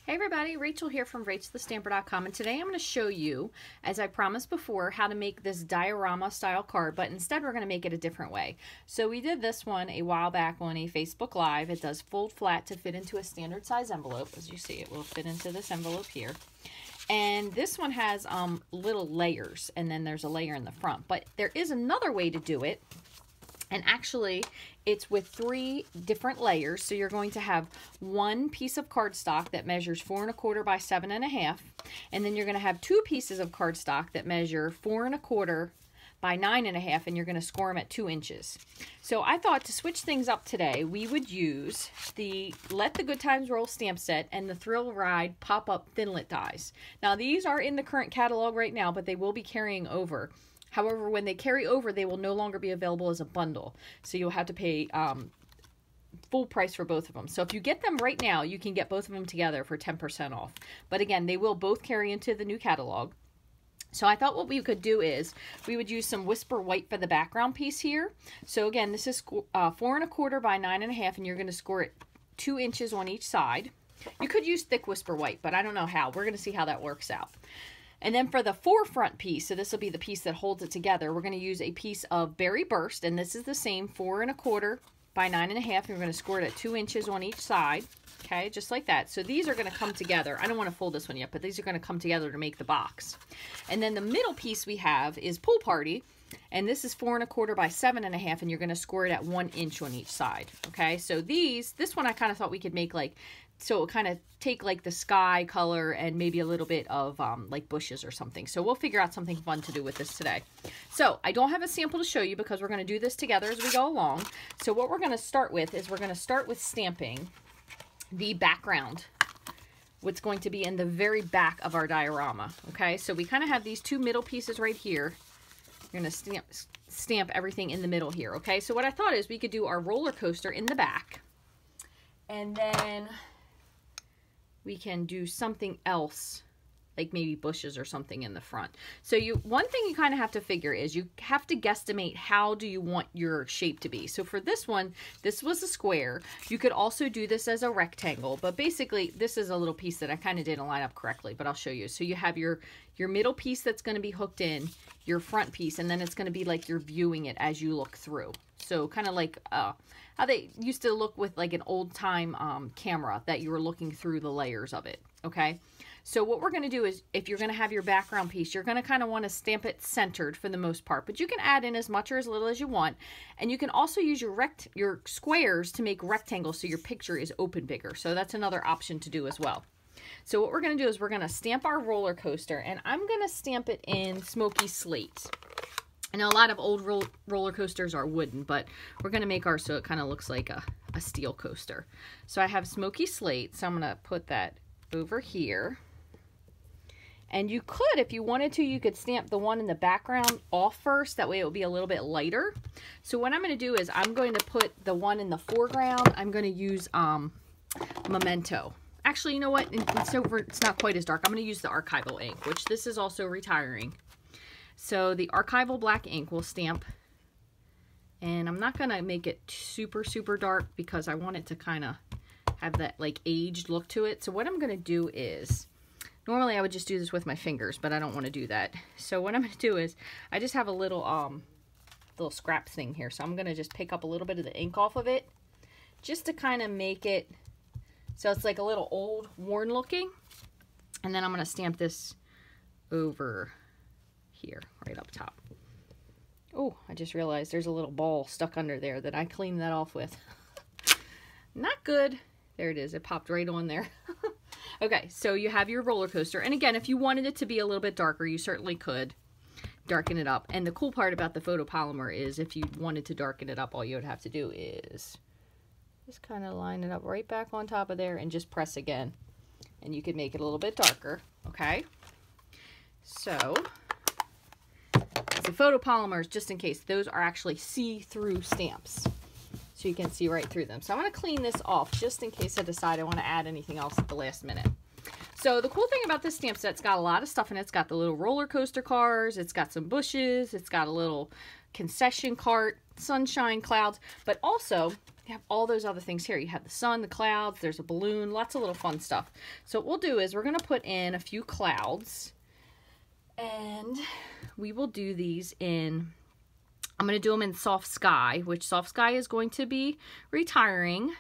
Hey everybody, Rachel here from Rachthestamper.com, and today I'm going to show you, as I promised before, how to make this diorama style card, but instead we're going to make it a different way. So we did this one a while back on a Facebook Live. It does fold flat to fit into a standard size envelope. As you see, it will fit into this envelope here. And this one has little layers, and then there's a layer in the front. But there is another way to do it. And actually, it's with 3 different layers. So you're going to have one piece of cardstock that measures 4 1/4 by 7 1/2. And then you're going to have 2 pieces of cardstock that measure 4 1/4 by 9 1/2. And you're going to score them at 2 inches. So I thought to switch things up today, we would use the Let the Good Times Roll stamp set and the Thrill Ride pop-up Thinlit dies. Now, these are in the current catalog right now, but they will be carrying over. However, when they carry over, they will no longer be available as a bundle. So you'll have to pay full price for both of them. So if you get them right now, you can get both of them together for 10% off. But again, they will both carry into the new catalog. So I thought what we could do is we would use some Whisper White for the background piece here. So again, this is 4 1/4 by 9 1/2, and you're going to score it 2 inches on each side. You could use thick Whisper White, but I don't know how. We're going to see how that works out. And then for the forefront piece, so this will be the piece that holds it together, we're going to use a piece of Berry Burst, and this is the same 4 1/4 by 9 1/2, and we're going to score it at 2 inches on each side, okay, just like that. So these are going to come together. I don't want to fold this one yet, but these are going to come together to make the box. And then the middle piece we have is Pool Party, and this is 4 1/4 by 7 1/2, and you're going to score it at 1 inch on each side, okay? So this one I kind of thought we could make like, so it'll kind of take like the sky color and maybe a little bit of like bushes or something. So we'll figure out something fun to do with this today. So I don't have a sample to show you because we're going to do this together as we go along. So what we're going to start with is we're going to start with stamping the background, what's going to be in the very back of our diorama. Okay, so we kind of have these 2 middle pieces right here. You're going to stamp everything in the middle here. Okay, so what I thought is we could do our roller coaster in the back, and then we can do something else, like maybe bushes or something in the front. So one thing you kind of have to figure is you have to guesstimate how do you want your shape to be. So for this one, this was a square. You could also do this as a rectangle, but basically this is a little piece that I kind of didn't line up correctly, but I'll show you. So you have your middle piece that's going to be hooked in, your front piece, and then it's going to be like you're viewing it as you look through. So kind of like how they used to look with like an old time camera, that you were looking through the layers of it. Okay, so what we're going to do is, if you're going to have your background piece, you're going to kind of want to stamp it centered for the most part, but you can add in as much or as little as you want. And you can also use your squares to make rectangles so your picture is open bigger. So that's another option to do as well. So what we're going to do is we're going to stamp our roller coaster, and I'm going to stamp it in Smoky Slate. I know a lot of old roller coasters are wooden, but we're going to make ours so it kind of looks like a steel coaster. So I have Smoky Slate, so I'm going to put that over here. And you could, if you wanted to, you could stamp the one in the background off first. That way it will be a little bit lighter. So what I'm going to do is I'm going to put the one in the foreground. I'm going to use Memento. Actually, you know what? It's not quite as dark. I'm going to use the archival ink, which this is also retiring. So the archival black ink will stamp, and I'm not going to make it super, super dark because I want it to kind of have that like aged look to it. So what I'm going to do is, normally I would just do this with my fingers, but I don't want to do that. So what I'm going to do is, I just have a little scrap thing here. So I'm going to just pick up a little bit of the ink off of it, just to kind of make it so it's like a little old, worn looking. And then I'm going to stamp this over here, right up top. Oh, I just realized there's a little ball stuck under there that I cleaned that off with. Not good. There it is. It popped right on there. Okay, so you have your roller coaster. And again, if you wanted it to be a little bit darker, you certainly could darken it up. And the cool part about the photopolymer is if you wanted to darken it up, all you would have to do is just kind of line it up right back on top of there and just press again. And you could make it a little bit darker, okay? So the photopolymers, just in case, those are actually see-through stamps. So you can see right through them. So I'm going to clean this off just in case I decide I want to add anything else at the last minute. So the cool thing about this stamp set, it's got a lot of stuff in it. It's got the little roller coaster cars, it's got some bushes, it's got a little concession cart, sunshine, clouds, but also you have all those other things here. You have the sun, the clouds, there's a balloon, lots of little fun stuff. So what we'll do is we're going to put in a few clouds, and we will do these in, I'm going to do them in soft sky, which soft sky is going to be retiring,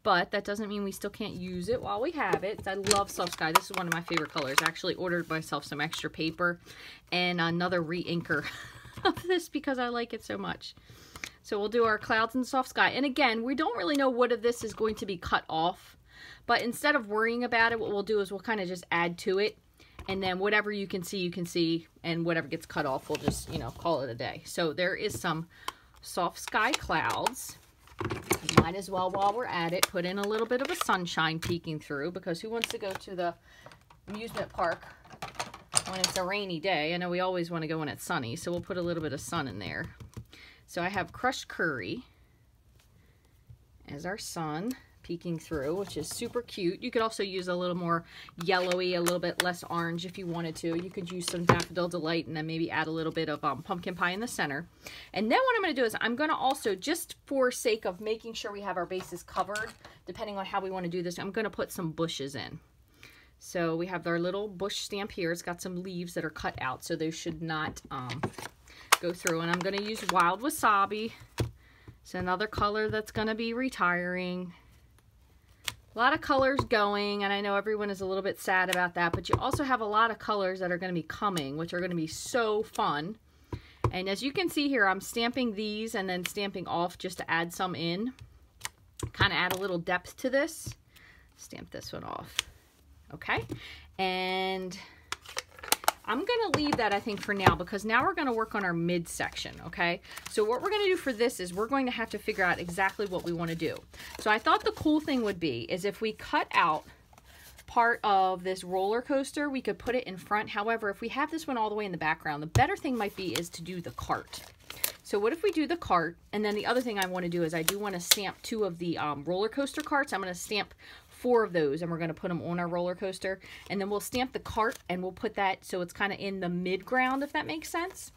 but that doesn't mean we still can't use it while we have it. I love soft sky. This is one of my favorite colors. I actually ordered myself some extra paper and another re-inker of this because I like it so much. So we'll do our clouds in soft sky. And again, we don't really know what of this is going to be cut off, but instead of worrying about it, what we'll do is we'll kind of just add to it. And then whatever you can see, and whatever gets cut off, we'll just, you know, call it a day. So there is some soft sky clouds. You might as well, while we're at it, put in a little bit of a sunshine peeking through, because who wants to go to the amusement park when it's a rainy day? I know we always want to go when it's sunny, so we'll put a little bit of sun in there. So I have crushed curry as our sun peeking through, which is super cute. You could also use a little more yellowy, a little bit less orange if you wanted to. You could use some Daffodil Delight and then maybe add a little bit of pumpkin pie in the center. And then what I'm going to do is I'm going to also, just for sake of making sure we have our bases covered, depending on how we want to do this, I'm going to put some bushes in. So we have our little bush stamp here. It's got some leaves that are cut out, so they should not go through. And I'm going to use Wild Wasabi. It's another color that's going to be retiring. A lot of colors going, and I know everyone is a little bit sad about that, but you also have a lot of colors that are going to be coming, which are going to be so fun. And as you can see here, I'm stamping these and then stamping off just to add some in. Kind of add a little depth to this. Stamp this one off. Okay, and I'm going to leave that, I think, for now, because now we're going to work on our midsection, okay? So what we're going to do for this is we're going to have to figure out exactly what we want to do. So I thought the cool thing would be is if we cut out part of this roller coaster, we could put it in front. However, if we have this one all the way in the background, the better thing might be is to do the cart. So what if we do the cart, and then the other thing I want to do is I do want to stamp 2 of the roller coaster carts. I'm going to stamp 4 of those, and we're going to put them on our roller coaster, and then we'll stamp the cart and we'll put that so it's kind of in the mid ground, if that makes sense.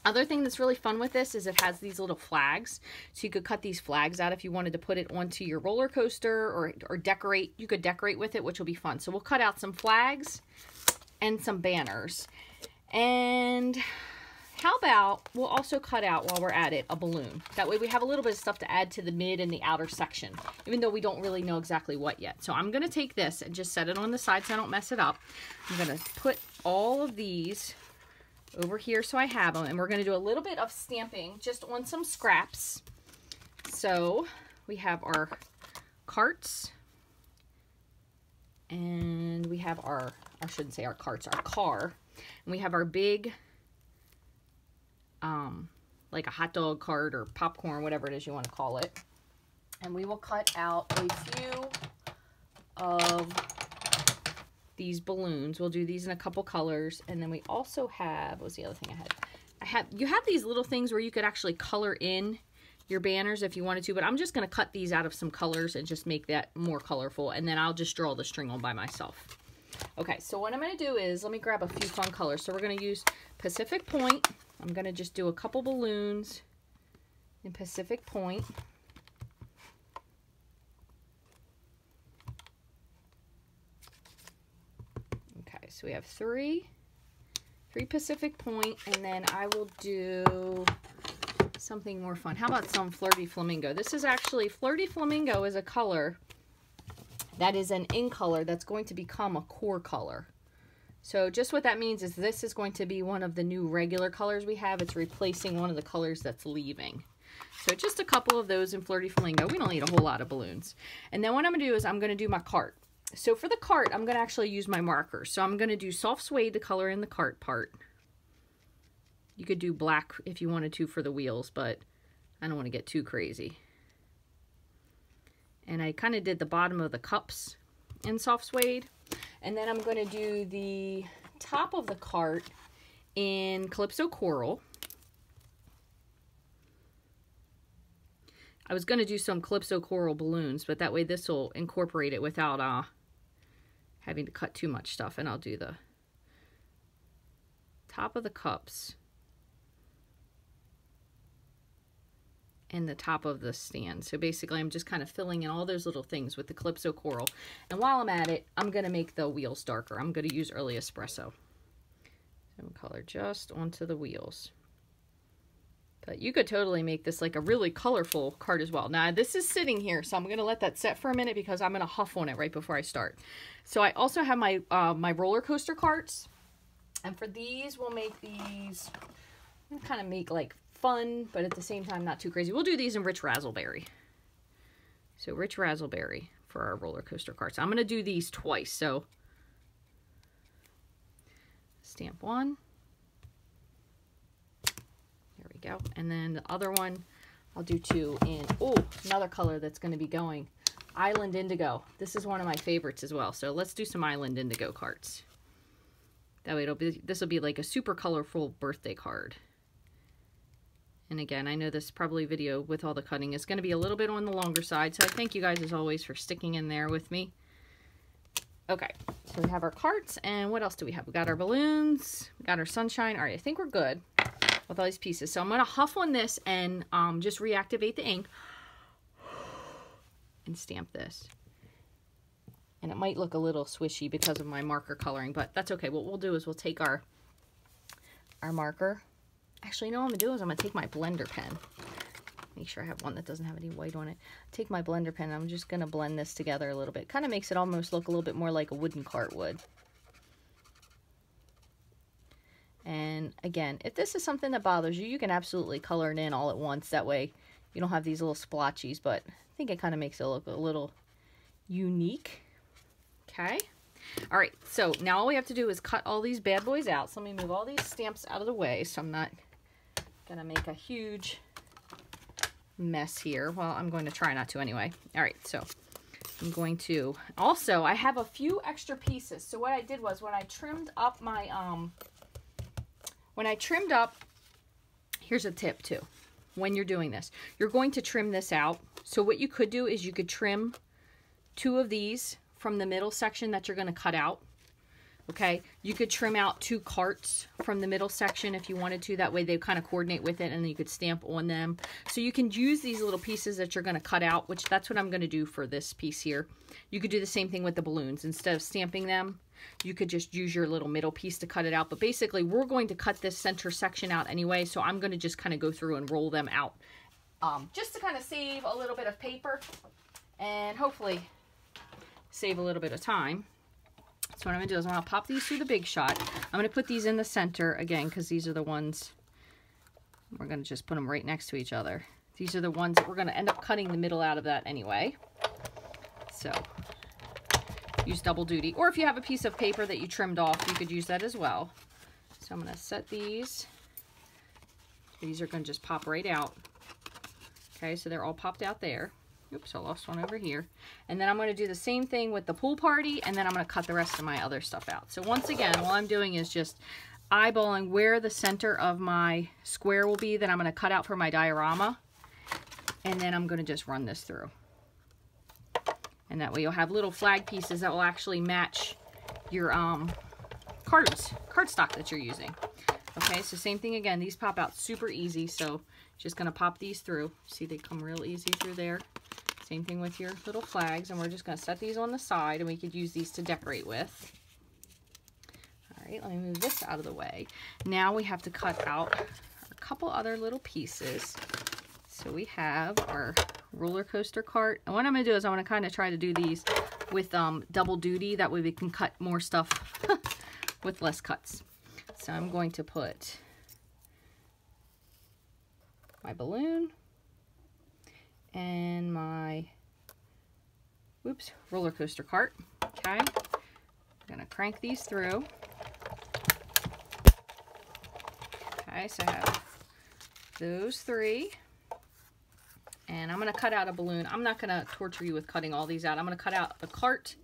Other thing that's really fun with this is it has these little flags, so you could cut these flags out if you wanted to put it onto your roller coaster or decorate. You could decorate with it, which will be fun. So we'll cut out some flags and some banners. And how about we'll also cut out, while we're at it, a balloon. That way we have a little bit of stuff to add to the mid and the outer section, even though we don't really know exactly what yet. So I'm going to take this and just set it on the side so I don't mess it up. I'm going to put all of these over here so I have them, and we're going to do a little bit of stamping just on some scraps. So we have our carts, and we have our, I shouldn't say our carts, our car, and we have our big like a hot dog cart or popcorn, whatever it is you want to call it. And we will cut out a few of these balloons. We'll do these in a couple colors. And then we also have, what was the other thing I had? You have these little things where you could actually color in your banners if you wanted to, but I'm just going to cut these out of some colors and just make that more colorful. And then I'll just draw the string on by myself. Okay, so what I'm going to do is, let me grab a few fun colors. So we're going to use Pacific Point. I'm going to just do a couple balloons in Pacific Point. Okay, so we have three Pacific Point, and then I will do something more fun. How about some Flirty Flamingo? This is actually, Flirty Flamingo is a color that is an in color that's going to become a core color. So just what that means is this is going to be one of the new regular colors we have. It's replacing one of the colors that's leaving. So just a couple of those in Flirty Flamingo. We don't need a whole lot of balloons. And then what I'm going to do is I'm going to do my cart. So for the cart, I'm going to actually use my markers. So I'm going to do soft suede to color in the cart part. You could do black if you wanted to for the wheels, but I don't want to get too crazy. And I kind of did the bottom of the cups in soft suede. And then I'm going to do the top of the cart in Calypso Coral. I was going to do some Calypso Coral balloons, but that way this will incorporate it without having to cut too much stuff. And I'll do the top of the cups and the top of the stand. So basically I'm just kind of filling in all those little things with the Calypso Coral. And while I'm at it, I'm going to make the wheels darker. I'm going to use Early Espresso. Some color just onto the wheels. But you could totally make this like a really colorful card as well. Now this is sitting here, so I'm going to let that set for a minute because I'm going to huff on it right before I start. So I also have my my roller coaster carts. And for these, we'll make these, we'll kind of make like fun, but at the same time not too crazy. We'll do these in Rich Razzleberry. So Rich Razzleberry for our roller coaster carts. I'm going to do these twice. So stamp one. There we go. And then the other one, I'll do two in, oh, another color that's going to be going. Island Indigo. This is one of my favorites as well. So let's do some Island Indigo cards. That way this will be like a super colorful birthday card. And again, I know this probably video with all the cutting is going to be a little bit on the longer side. So I thank you guys as always for sticking in there with me. Okay, so we have our carts, and what else do we have? We got our balloons, we got our sunshine. All right, I think we're good with all these pieces. So I'm going to huff on this and just reactivate the ink and stamp this. And it might look a little swishy because of my marker coloring, but that's okay. What we'll do is we'll take our marker. Actually, you know what I'm going to do is I'm going to take my blender pen. Make sure I have one that doesn't have any white on it. Take my blender pen. I'm just going to blend this together a little bit. Kind of makes it almost look a little bit more like a wooden cart would. And again, if this is something that bothers you, you can absolutely color it in all at once. That way you don't have these little splotchies, but I think it kind of makes it look a little unique. Okay. All right. So now all we have to do is cut all these bad boys out. So let me move all these stamps out of the way so I'm not going to make a huge mess here. Well, I'm going to try not to anyway. All right. So I'm going to also, I have a few extra pieces. So what I did was when I trimmed up my, here's a tip too. When you're doing this, you're going to trim this out. So what you could do is you could trim two of these from the middle section that you're going to cut out. Okay, you could trim out two carts from the middle section if you wanted to. That way they kind of coordinate with it, and then you could stamp on them. So you can use these little pieces that you're going to cut out, which that's what I'm going to do for this piece here. You could do the same thing with the balloons. Instead of stamping them, you could just use your little middle piece to cut it out. But basically, we're going to cut this center section out anyway, so I'm going to just kind of go through and roll them out just to kind of save a little bit of paper and hopefully save a little bit of time. So what I'm going to do is I'm going to pop these through the Big Shot. I'm going to put these in the center again because these are the ones, we're going to just put them right next to each other. These are the ones that we're going to end up cutting the middle out of that anyway. So use double duty. Or if you have a piece of paper that you trimmed off, you could use that as well. So I'm going to set these. These are going to just pop right out. Okay, so they're all popped out there. Oops, I lost one over here. And then I'm going to do the same thing with the pool party, and then I'm going to cut the rest of my other stuff out. So once again, all I'm doing is just eyeballing where the center of my square will be that I'm going to cut out for my diorama. And then I'm going to just run this through. And that way you'll have little flag pieces that will actually match your cardstock that you're using. Okay, so same thing again. These pop out super easy, so just going to pop these through. See, they come real easy through there. Same thing with your little flags, and we're just going to set these on the side, and we could use these to decorate with. All right, let me move this out of the way. Now we have to cut out a couple other little pieces. So we have our roller coaster cart, and what I'm going to do is I want to kind of try to do these with double duty. That way we can cut more stuff with less cuts. So I'm going to put my balloon and my roller coaster cart. Okay, I'm gonna crank these through. Okay, so I have those three, and I'm gonna cut out a balloon. I'm not gonna torture you with cutting all these out. I'm gonna cut out the cart,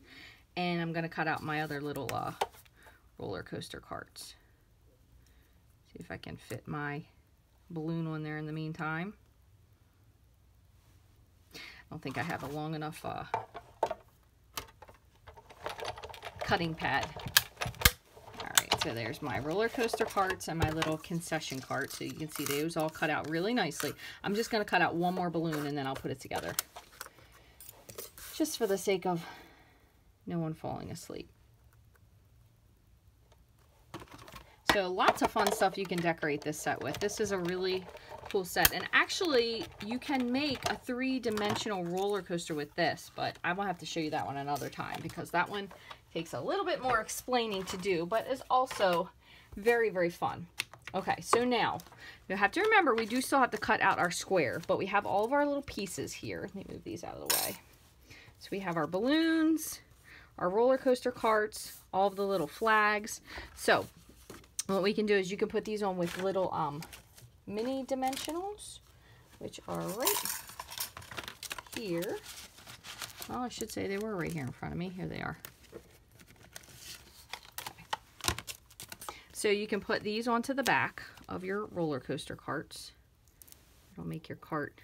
and I'm gonna cut out my other little roller coaster carts. See if I can fit my balloon on there in the meantime. I don't think I have a long enough cutting pad. All right, so there's my roller coaster carts and my little concession cart. So you can see those all cut out really nicely. I'm just going to cut out one more balloon and then I'll put it together. Just for the sake of no one falling asleep. So lots of fun stuff you can decorate this set with. This is a really cool set. And actually, you can make a 3-dimensional roller coaster with this, but I will have to show you that one another time because that one takes a little bit more explaining to do, but is also very, very fun. Okay, so now you have to remember we do still have to cut out our square, but we have all of our little pieces here. Let me move these out of the way. So we have our balloons, our roller coaster carts, all of the little flags. So what we can do is you can put these on with little mini dimensionals, which are right here. Well, I should say they were right here in front of me. Here they are. Okay. So you can put these onto the back of your roller coaster carts. It'll make your cart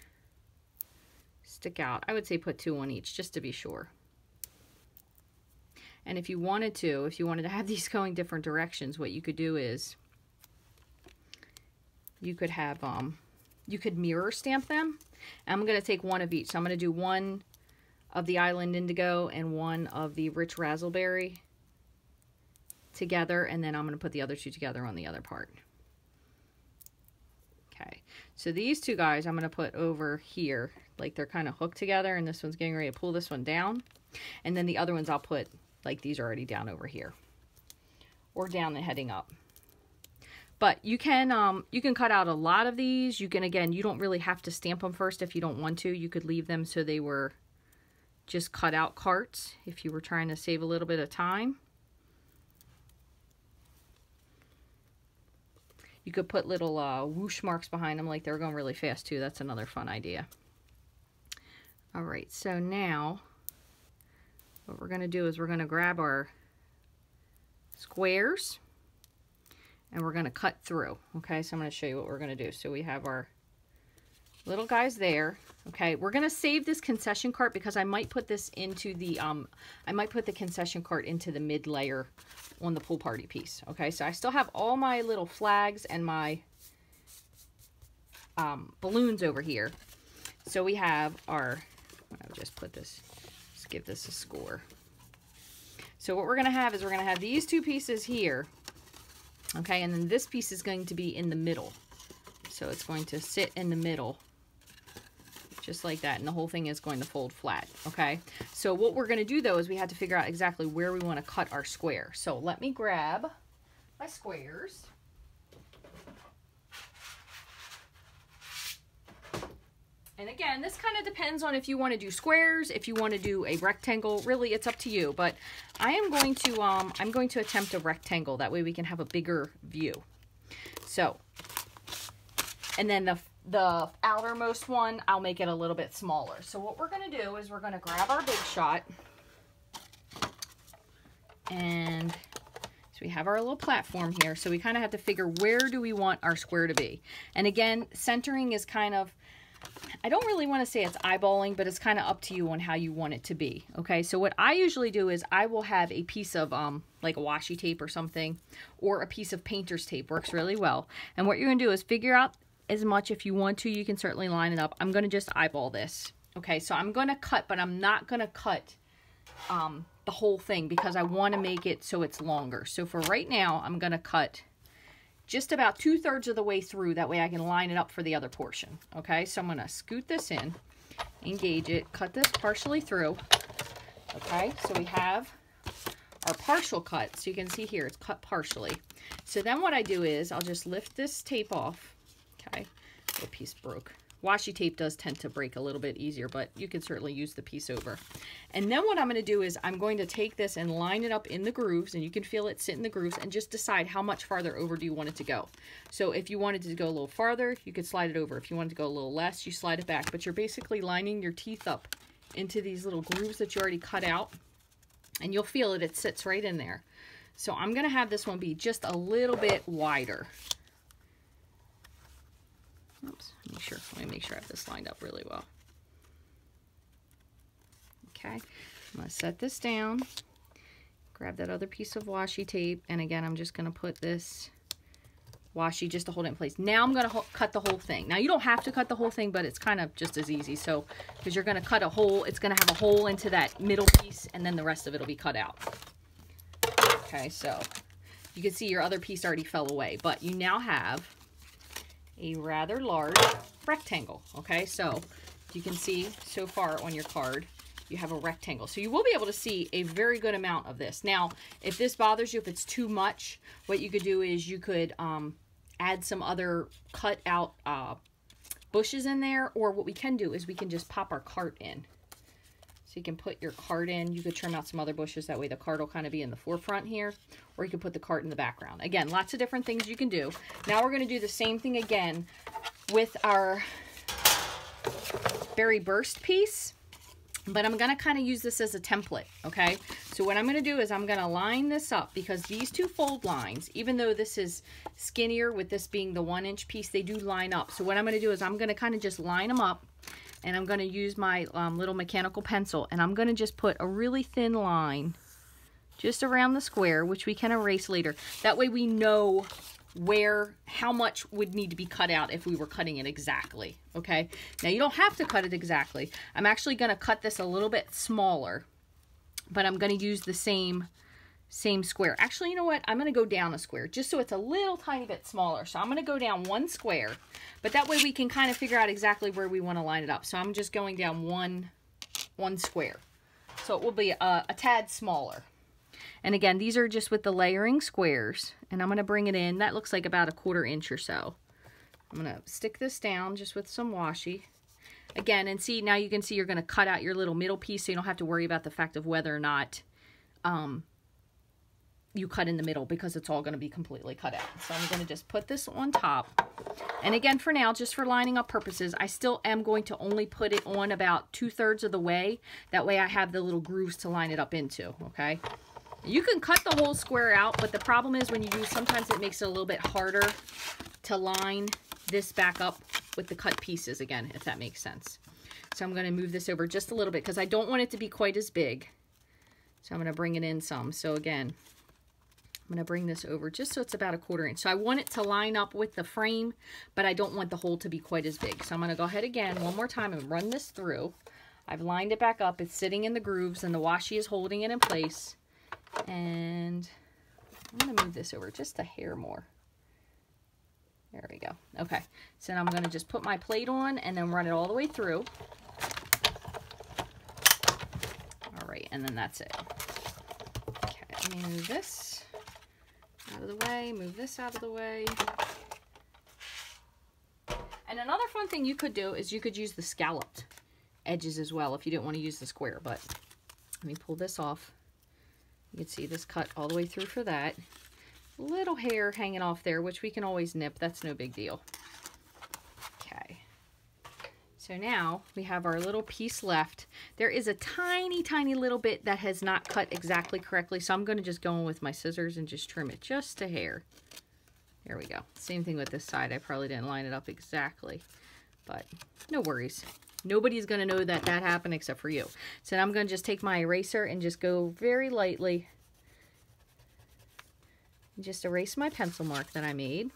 stick out. I would say put 2 on each just to be sure. And if you wanted to have these going different directions, what you could do is you could have, you could mirror stamp them. I'm going to take one of each. So I'm going to do one of the Island Indigo and one of the Rich Razzleberry together, and then I'm going to put the other 2 together on the other part. Okay, so these 2 guys I'm going to put over here, like they're kind of hooked together, and this one's getting ready to pull this one down. And then the other ones I'll put, like these are already down over here. Or down and heading up. But you can cut out a lot of these. You can, again, you don't really have to stamp them first if you don't want to. You could leave them so they were just cut out carts if you were trying to save a little bit of time. You could put little whoosh marks behind them like they're going really fast too. That's another fun idea. All right, so now what we're going to do is we're going to grab our squares and we're going to cut through. Okay, so I'm going to show you what we're going to do. So we have our little guys there. Okay, we're going to save this concession cart because I might put this into the, I might put the concession cart into the mid layer on the pool party piece. Okay, so I still have all my little flags and my balloons over here. So we have our, I'll just put this, let's give this a score. So what we're going to have is we're going to have these 2 pieces here. Okay, and then this piece is going to be in the middle. So it's going to sit in the middle, just like that, and the whole thing is going to fold flat, okay? So what we're going to do, though, is we have to figure out exactly where we want to cut our square. So let me grab my squares. And again, this kind of depends on if you want to do squares, if you want to do a rectangle. Really, it's up to you. But I am going to, I'm going to attempt a rectangle. That way we can have a bigger view. So, and then the outermost one, I'll make it a little bit smaller. So what we're going to do is we're going to grab our big shot. And so we have our little platform here. So we kind of have to figure where do we want our square to be. And again, centering is kind of, I don't really want to say it's eyeballing, but it's kind of up to you on how you want it to be. Okay, so what I usually do is I will have a piece of like a washi tape or something, or a piece of painter's tape. Works really well. And what you're going to do is figure out as much. If you want to, you can certainly line it up. I'm going to just eyeball this. Okay, so I'm going to cut, but I'm not going to cut the whole thing because I want to make it so it's longer. So for right now, I'm going to cut just about 2/3 of the way through. That way I can line it up for the other portion. Okay, so I'm going to scoot this in, engage it, cut this partially through. Okay, so we have our partial cut. So you can see here, it's cut partially. So then what I do is I'll just lift this tape off. Okay, the piece broke. Washi tape does tend to break a little bit easier, but you can certainly use the piece over. And then what I'm going to do is I'm going to take this and line it up in the grooves, and you can feel it sit in the grooves, and just decide how much farther over do you want it to go. So if you wanted to go a little farther, you could slide it over. If you wanted to go a little less, you slide it back. But you're basically lining your teeth up into these little grooves that you already cut out, and you'll feel it sits right in there. So I'm going to have this one be just a little bit wider. Oops, let me make sure I have this lined up really well. Okay, I'm going to set this down, Grab that other piece of washi tape, and again, I'm just going to put this washi just to hold it in place. Now I'm going to cut the whole thing. Now you don't have to cut the whole thing, but it's kind of just as easy. So, because you're going to cut a hole, it's going to have a hole into that middle piece, and then the rest of it will be cut out. Okay, so you can see your other piece already fell away, but you now have a rather large rectangle. Okay, so you can see so far on your card, you have a rectangle. So you will be able to see a very good amount of this. Now, if this bothers you, if it's too much, what you could do is you could add some other cut out bushes in there, or what we can do is we can just pop our cart in. So you can put your cart in. You could trim out some other bushes. That way the cart will kind of be in the forefront here. Or you could put the cart in the background. Again, lots of different things you can do. Now we're going to do the same thing again with our berry burst piece. But I'm going to kind of use this as a template, okay? So what I'm going to do is I'm going to line this up, because these two fold lines, even though this is skinnier with this being the 1-inch piece, they do line up. So what I'm going to do is I'm going to kind of just line them up. And I'm going to use my little mechanical pencil, and I'm going to just put a really thin line just around the square, which we can erase later. That way we know how much would need to be cut out if we were cutting it exactly, okay? Now you don't have to cut it exactly. I'm actually going to cut this a little bit smaller, but I'm going to use the same square. Actually, you know what? I'm going to go down a square just so it's a little tiny bit smaller. So I'm going to go down 1 square, but that way we can kind of figure out exactly where we want to line it up. So I'm just going down one square. So it will be a tad smaller. And again, these are just with the layering squares, and I'm going to bring it in. That looks like about a 1/4 inch or so. I'm going to stick this down just with some washi. Again, and see, now you can see you're going to cut out your little middle piece, so you don't have to worry about the fact of whether or not you cut in the middle, because it's all going to be completely cut out. So I'm going to just put this on top. And again, for now, just for lining up purposes, I still am going to only put it on about 2/3 of the way. That way I have the little grooves to line it up into, okay? You can cut the whole square out, but the problem is when you do, sometimes it makes it a little bit harder to line this back up with the cut pieces again, if that makes sense. So I'm going to move this over just a little bit, because I don't want it to be quite as big. So I'm going to bring it in some. So again, I'm going to bring this over just so it's about a 1/4 inch. So I want it to line up with the frame, but I don't want the hole to be quite as big. So I'm going to go ahead again one more time and run this through. I've lined it back up. It's sitting in the grooves, and the washi is holding it in place. And I'm going to move this over just a hair more. There we go. Okay, so now I'm going to just put my plate on and then run it all the way through. All right, and then that's it. Okay, let me move this out of the way, move this out of the way. And another fun thing you could do is you could use the scalloped edges as well if you didn't want to use the square. But let me pull this off. You can see this cut all the way through for that. Little hair hanging off there, which we can always nip. That's no big deal. Okay. So now we have our little piece left. There is a tiny, tiny little bit that has not cut exactly correctly. So I'm going to just go in with my scissors and just trim it just a hair. There we go. Same thing with this side. I probably didn't line it up exactly, but no worries. Nobody's going to know that that happened except for you. So now I'm going to just take my eraser and just go very lightly and just erase my pencil mark that I made.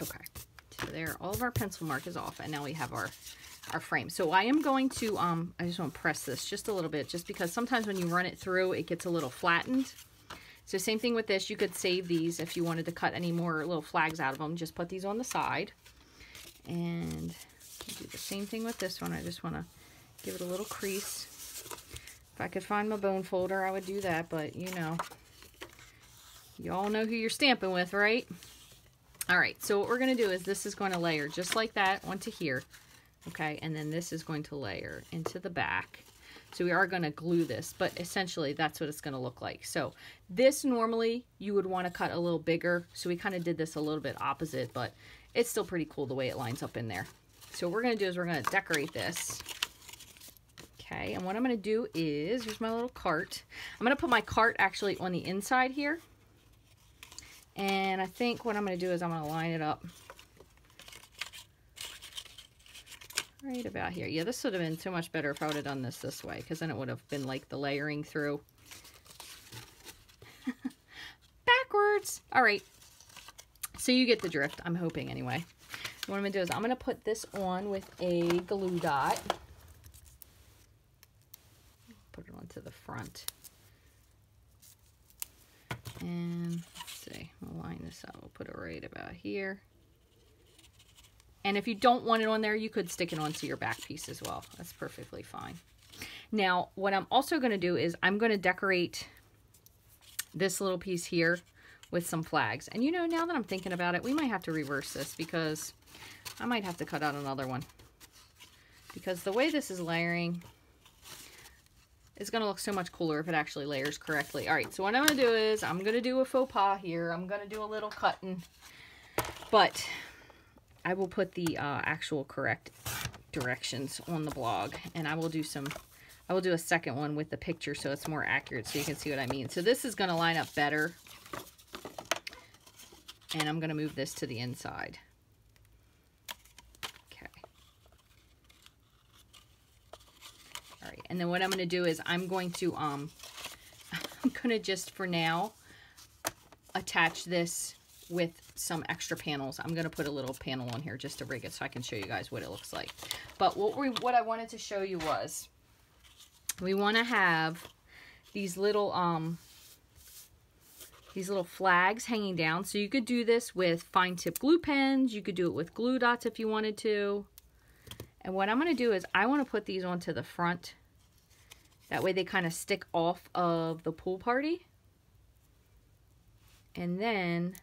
Okay, so there, all of our pencil mark is off, and now we have our frame. So I am going to, I just want to press this just a little bit, just because sometimes when you run it through, it gets a little flattened. So same thing with this. You could save these if you wanted to cut any more little flags out of them. Just put these on the side. And do the same thing with this one. I just want to give it a little crease. If I could find my bone folder, I would do that, but you know, you all know who you're stamping with, right? All right, so what we're going to do is this is going to layer just like that onto here. Okay, and then this is going to layer into the back. So we are going to glue this, but essentially that's what it's going to look like. So this normally you would want to cut a little bigger. So we kind of did this a little bit opposite, but it's still pretty cool the way it lines up in there. So what we're going to do is we're going to decorate this. Okay, and what I'm going to do is, here's my little cart. I'm going to put my cart actually on the inside here. And I think what I'm going to do is I'm going to line it up right about here. Yeah, this would have been so much better if I would have done this way, because then it would have been like the layering through. Backwards. All right. So you get the drift, I'm hoping anyway. What I'm going to do is I'm going to put this on with a glue dot. Put it onto the front. And let's see, we'll line this up. We'll put it right about here. And if you don't want it on there, you could stick it onto your back piece as well. That's perfectly fine. Now, what I'm also going to do is I'm going to decorate this little piece here with some flags. And you know, now that I'm thinking about it, we might have to reverse this because I might have to cut out another one. Because the way this is layering, it's going to look so much cooler if it actually layers correctly. All right, so what I'm going to do is I'm going to do a faux pas here. I'm going to do a little cutting. But I will put the actual correct directions on the blog. And I will do a second one with the picture so it's more accurate so you can see what I mean. So this is going to line up better. And I'm going to move this to the inside. Okay. All right, and then what I'm going to do is I'm going to just for now attach this with some extra panels. I'm going to put a little panel on here just to rig it so I can show you guys what it looks like. But what I wanted to show you was we want to have these little flags hanging down. So you could do this with fine tip glue pens. You could do it with glue dots if you wanted to. And what I'm going to do is I want to put these onto the front. That way they kind of stick off of the pool party. And then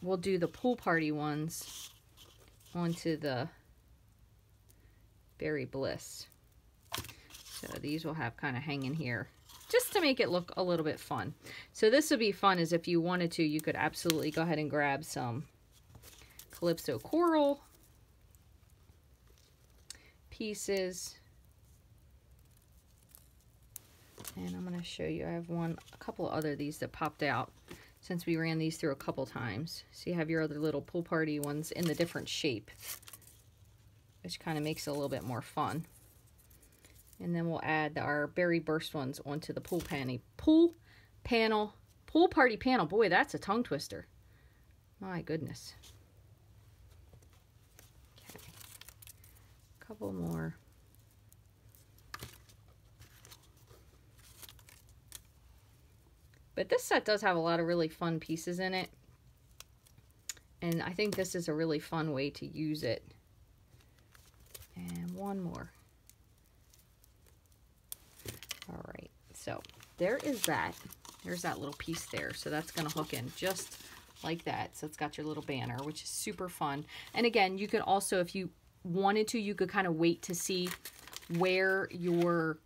we'll do the pool party ones onto the Berry Bliss. So these will have kind of hanging here just to make it look a little bit fun. So this would be fun is if you wanted to, you could absolutely go ahead and grab some Calypso Coral pieces. And I'm going to show you, I have a couple other of these that popped out since we ran these through a couple times. So you have your other little pool party ones in the different shape, which kind of makes it a little bit more fun. And then we'll add our Berry Burst ones onto the pool party panel. Boy, that's a tongue twister. My goodness. Okay. A couple more. But this set does have a lot of really fun pieces in it. And I think this is a really fun way to use it. And one more. All right, so there is that. There's that little piece there. So that's going to hook in just like that. So it's got your little banner, which is super fun. And again, you could also, if you wanted to, you could kind of wait to see where your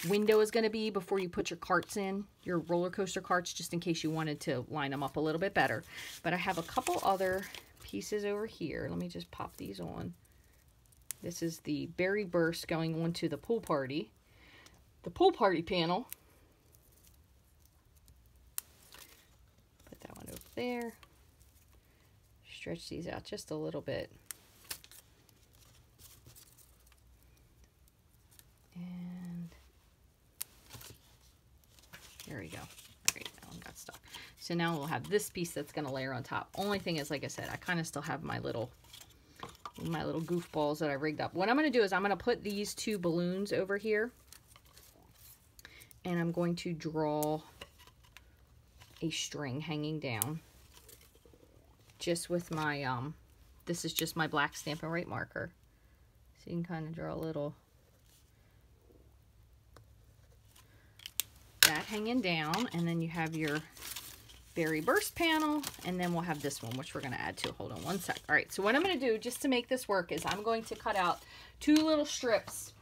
window is going to be before you put your carts in, your roller coaster carts, just in case you wanted to line them up a little bit better. But I have a couple other pieces over here. Let me just pop these on. This is the Berry Burst going onto the pool party. The pool party panel. Put that one over there. Stretch these out just a little bit. And there we go. All right, that one got stuck. So now we'll have this piece that's going to layer on top. Only thing is, like I said, I kind of still have my little goofballs that I rigged up. What I'm going to do is I'm going to put these two balloons over here. And I'm going to draw a string hanging down just with my, this is just my black Stampin' Right marker. So you can kind of draw a little, that hanging down, and then you have your Berry Burst panel, and then we'll have this one, which we're going to add to. Hold on one sec. All right, so what I'm going to do just to make this work is I'm going to cut out two little strips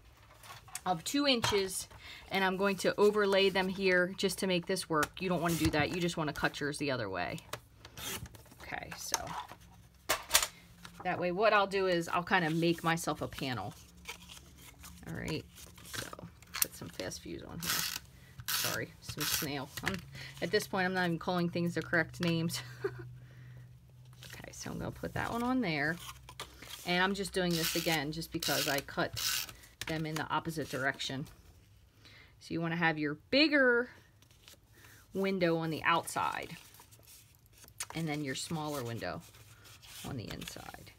of 2 inches, and I'm going to overlay them here just to make this work. You don't want to do that. You just want to cut yours the other way. Okay, so That way what I'll do is I'll kind of make myself a panel. All right, so put some fast fuse on here. Sorry, some snail. At this point, I'm not even calling things the correct names. Okay, so I'm going to put that one on there. And I'm just doing this again just because I cut them in the opposite direction. So you want to have your bigger window on the outside. And then your smaller window on the inside.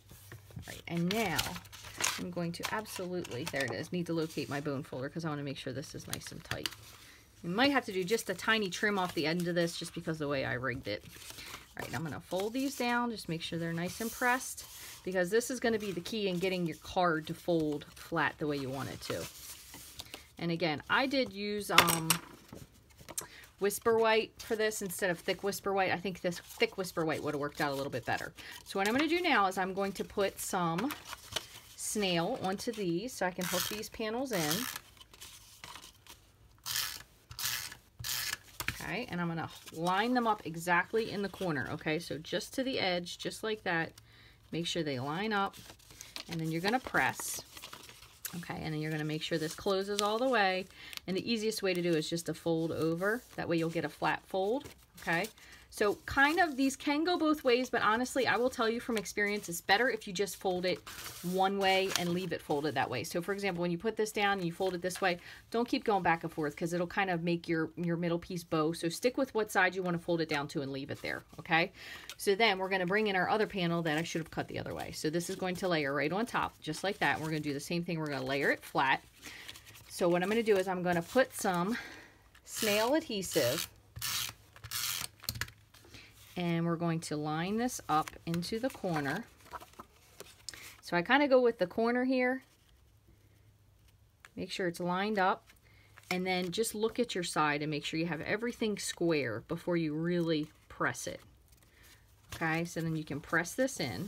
All right, and now I'm going to absolutely, there it is, need to locate my bone folder because I want to make sure this is nice and tight. You might have to do just a tiny trim off the end of this just because of the way I rigged it. All right, I'm going to fold these down, just make sure they're nice and pressed because this is going to be the key in getting your card to fold flat the way you want it to. And again, I did use Whisper White for this instead of thick Whisper White. I think this thick Whisper White would have worked out a little bit better. So what I'm going to do now is I'm going to put some snail onto these so I can hook these panels in. Okay, and I'm going to line them up exactly in the corner. Okay, so just to the edge, just like that. Make sure they line up, and then you're going to press. Okay, and then you're going to make sure this closes all the way. And the easiest way to do is just to fold over. That way you'll get a flat fold. Okay, so kind of these can go both ways, but honestly, I will tell you from experience, it's better if you just fold it one way and leave it folded that way. So for example, when you put this down and you fold it this way, don't keep going back and forth because it'll kind of make your middle piece bow. So stick with what side you want to fold it down to and leave it there. Okay, so then we're going to bring in our other panel that I should have cut the other way. So this is going to layer right on top, just like that. We're going to do the same thing. We're going to layer it flat. So what I'm going to do is I'm going to put some snail adhesive and we're going to line this up into the corner. So I kind of go with the corner here. Make sure it's lined up. And then just look at your side and make sure you have everything square before you really press it. Okay, so then you can press this in.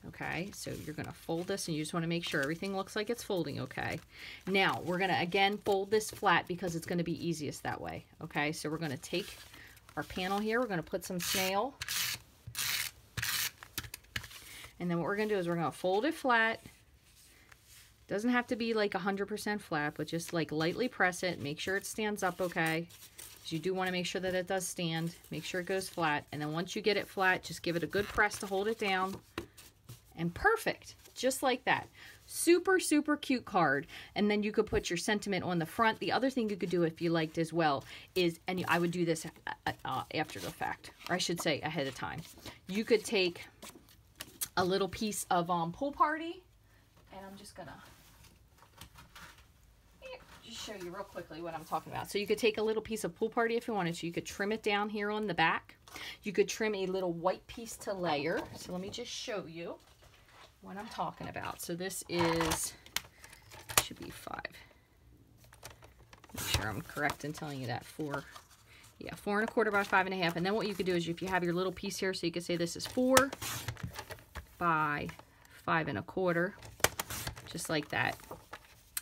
Okay, so you're going to fold this and you just want to make sure everything looks like it's folding okay. Now, we're going to again fold this flat because it's going to be easiest that way. Okay, so we're going to take our panel here, we're going to put some snail. And then what we're going to do is we're going to fold it flat. Doesn't have to be like 100% flat, but just like lightly press it. Make sure it stands up okay. Because you do want to make sure that it does stand. Make sure it goes flat. And then once you get it flat, just give it a good press to hold it down. And perfect. Just like that. Super, super cute card. And then you could put your sentiment on the front. The other thing you could do if you liked as well is, and I would do this after the fact, or I should say ahead of time. You could take a little piece of Pool Party, and I'm just gonna just show you real quickly what I'm talking about. So you could take a little piece of Pool Party if you wanted to. You could trim it down here on the back. You could trim a little white piece to layer. So let me just show you what I'm talking about. So this is, should be 5. Make sure I'm correct in telling you that. 4. Yeah, 4 1/4 by 5 1/2. And then what you could do is if you have your little piece here, so you could say this is 4 by 5 1/4, just like that.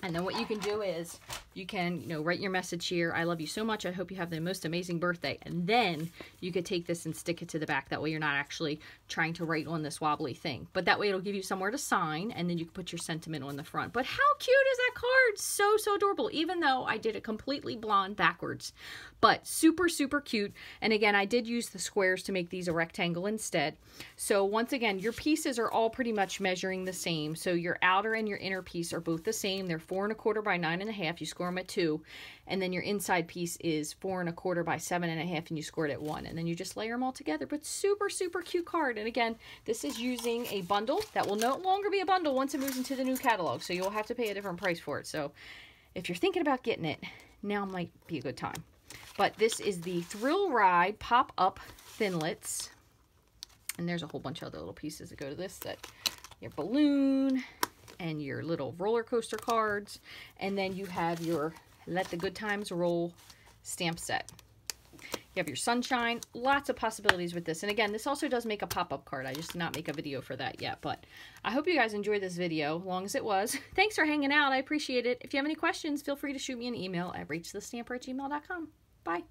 And then what you can do is you can, you know, write your message here. I love you so much. I hope you have the most amazing birthday. And then you could take this and stick it to the back. That way you're not actually trying to write on this wobbly thing. But that way it'll give you somewhere to sign, and then you can put your sentiment on the front. But how cute is that card? So, so adorable. Even though I did it completely blonde backwards. But super, super cute. And again, I did use the squares to make these a rectangle instead. So once again, your pieces are all pretty much measuring the same. So your outer and your inner piece are both the same. They're 4 1/4 by 9 1/2. You score them at 2. And then your inside piece is 4 1/4 by 7 1/2, and you score it at 1. And then you just layer them all together. But super, super cute card. And again, this is using a bundle that will no longer be a bundle once it moves into the new catalog. So you'll have to pay a different price for it. So if you're thinking about getting it, now might be a good time. But this is the Thrill Ride Pop-Up Thinlits. And there's a whole bunch of other little pieces that go to this. That your balloon and your little roller coaster cards. And then you have your Let the Good Times Roll stamp set. You have your sunshine. Lots of possibilities with this. And again, this also does make a pop-up card. I just did not make a video for that yet. But I hope you guys enjoyed this video, long as it was. Thanks for hanging out. I appreciate it. If you have any questions, feel free to shoot me an email at rachthestamper@gmail.com. Bye.